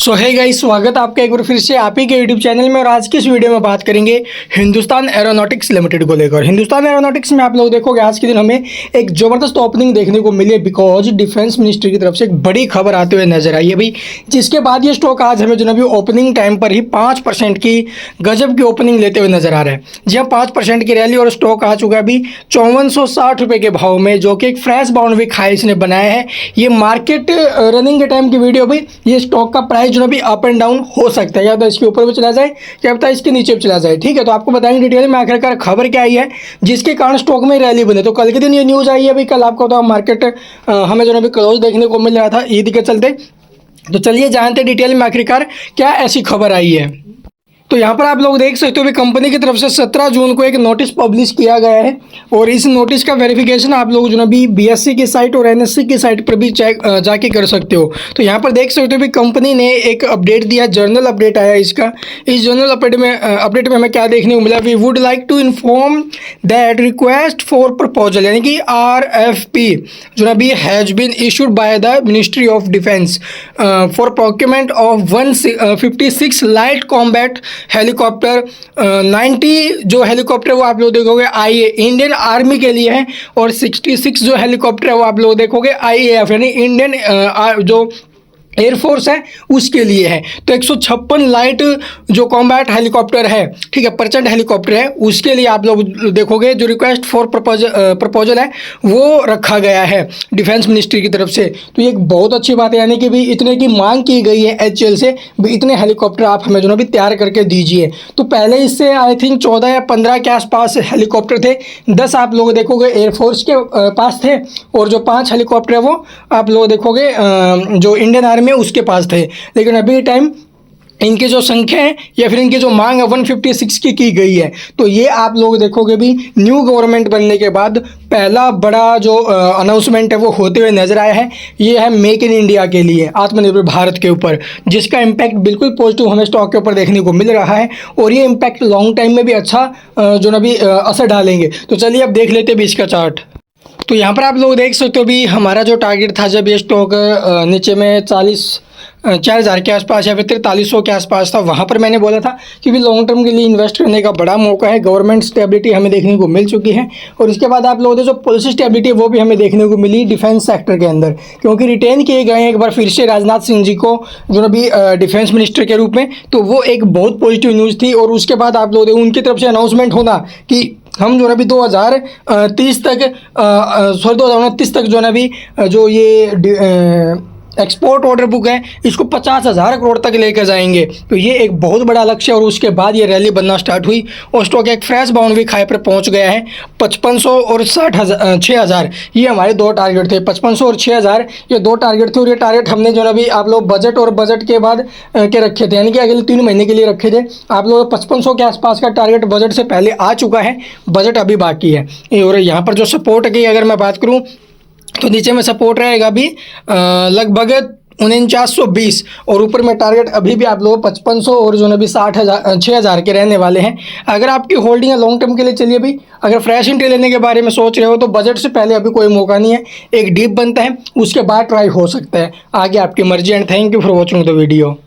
सो है गाइस, स्वागत है आपका एक बार फिर से आप ही के यूट्यूब चैनल में। और आज की इस वीडियो में बात करेंगे हिंदुस्तान एरोनॉटिक्स लिमिटेड को लेकर। हिंदुस्तान एरोनॉटिक्स में आप लोग देखोगे आज के दिन हमें एक ज़बरदस्त ओपनिंग देखने को मिली है, बिकॉज डिफेंस मिनिस्ट्री की तरफ से एक बड़ी खबर आते हुए नजर आई है भाई, जिसके बाद ये स्टॉक आज हमें जो है ओपनिंग टाइम पर ही 5% की गजब की ओपनिंग लेते हुए नजर आ रहा है। जी हाँ, 5% की रैली और स्टॉक आ चुका है अभी 5460 रुपये के भाव में, जो कि एक फ्रेश बाउंड्री हाई इसने बनाया है। ये मार्केट रनिंग के टाइम की वीडियो भाई, ये स्टॉक का प्राइस जो भी अप एंड डाउन हो सकता है, या तो इसके ऊपर भी चला जाए क्या पता इसके नीचे भी चला जाए। ठीक है, तो आपको बताएंगे डिटेल में आखिरकार खबर क्या आई है जिसके कारण स्टॉक में रैली बने। तो कल के दिन ये न्यूज़ आई है भाई, कल आपको तो मार्केट हमें जो है क्लोज देखने को मिल रहा था ईद के चलते। तो चलिए जानते डिटेल में आखिरकार क्या ऐसी खबर आई है। तो यहाँ पर आप लोग देख सकते हो कि कंपनी की तरफ से 17 जून को एक नोटिस पब्लिश किया गया है, और इस नोटिस का वेरिफिकेशन आप लोग जो ना भी बीएससी की साइट और एनएससी की साइट पर भी चेक जाके कर सकते हो। तो यहाँ पर देख सकते हो कि कंपनी ने एक अपडेट दिया, जर्नल अपडेट आया इसका। इस जर्नल अपडेट में हमें क्या देखने को मिला, we would like to inform that request for proposal यानी कि RFP जो ना भी has been issued by the ministry of defence for procurement of 156 light combat helicopter. 90 जो हेलीकॉप्टर वो आप लोग देखोगे इंडियन आर्मी के लिए है, और 66 जो हेलीकॉप्टर है वो आप लोग देखोगे IAF यानी इंडियन जो एयरफोर्स है उसके लिए है। तो 156 लाइट जो कॉम्बैट हेलीकॉप्टर है, ठीक है, परचेंट हेलीकॉप्टर है, उसके लिए आप लोग देखोगे जो रिक्वेस्ट फॉर प्रपोजल है वो रखा गया है डिफेंस मिनिस्ट्री की तरफ से। तो ये एक बहुत अच्छी बात है, यानी कि भी इतने की मांग की गई है HAL से, इतने हेलीकॉप्टर आप हमें जो ना भी तैयार करके दीजिए। तो पहले इससे आई थिंक 14 या 15 के आसपास हेलीकॉप्टर थे, 10 आप लोग देखोगे एयरफोर्स के पास थे, और जो 5 हेलीकॉप्टर है वो आप लोग देखोगे जो इंडियन आर्मी में उसके पास थे। लेकिन अभी टाइम इनकी जो संख्या है या फिर इनकी जो मांग है 156 की गई है। तो ये आप लोग देखोगे भी न्यू गवर्नमेंट बनने के बाद पहला बड़ा जो अनाउंसमेंट है वो होते हुए नजर आया है। ये है मेक इन इंडिया के लिए, आत्मनिर्भर भारत के ऊपर, जिसका इम्पैक्ट बिल्कुल पॉजिटिव हमें स्टॉक के ऊपर देखने को मिल रहा है, और ये इम्पैक्ट लॉन्ग टाइम में भी अच्छा जो ना भी असर डालेंगे। तो चलिए अब देख लेते हैं भी इसका चार्ट। तो यहाँ पर आप लोग देख सकते हो भी हमारा जो टारगेट था जब ये स्टॉक नीचे में 4,000 के आसपास या फिर 4300 के आसपास था, वहाँ पर मैंने बोला था कि भी लॉन्ग टर्म के लिए इन्वेस्ट करने का बड़ा मौका है। गवर्नमेंट स्टेबिलिटी हमें देखने को मिल चुकी है, और इसके बाद आप लोगों ने जो पॉलिसी स्टेबिलिटी है वो भी हमें देखने को मिली डिफेंस सेक्टर के अंदर, क्योंकि रिटेन किए गए हैं एक बार फिर से राजनाथ सिंह जी को जो अभी डिफेंस मिनिस्टर के रूप में। तो वो एक बहुत पॉजिटिव न्यूज़ थी, और उसके बाद आप लोगों ने उनकी तरफ से अनाउंसमेंट होना कि हम जो है अभी 2030 तक 2029 तक जो है अभी जो ये एक्सपोर्ट ऑर्डर बुक है इसको 50,000 करोड़ तक लेकर जाएंगे। तो ये एक बहुत बड़ा लक्ष्य, और उसके बाद ये रैली बनना स्टार्ट हुई, और स्टॉक एक फ्रेश बाउंड्री हाई पर पहुंच गया है 5500 और 6,000। ये हमारे दो टारगेट थे, 5500 और 6,000 ये दो टारगेट थे। और ये टारगेट हमने जो अभी आप लोग बजट और बजट के बाद के रखे थे, यानी कि अगले 3 महीने के लिए रखे थे। आप लोग 5500 के आसपास का टारगेट बजट से पहले आ चुका है, बजट अभी बाकी है। और यहाँ पर जो सपोर्ट की अगर मैं बात करूँ तो नीचे में सपोर्ट रहेगा अभी लगभग 4920, और ऊपर में टारगेट अभी भी आप लोग 5500 और जो है अभी 6,000 के रहने वाले हैं। अगर आपकी होल्डिंग है लॉन्ग टर्म के लिए, चलिए भाई अगर फ्रेश एंट्री लेने के बारे में सोच रहे हो तो बजट से पहले अभी कोई मौका नहीं है, एक डीप बनता है उसके बाद ट्राई हो सकता है, आगे आपकी मर्जी। And thank you for watching the video.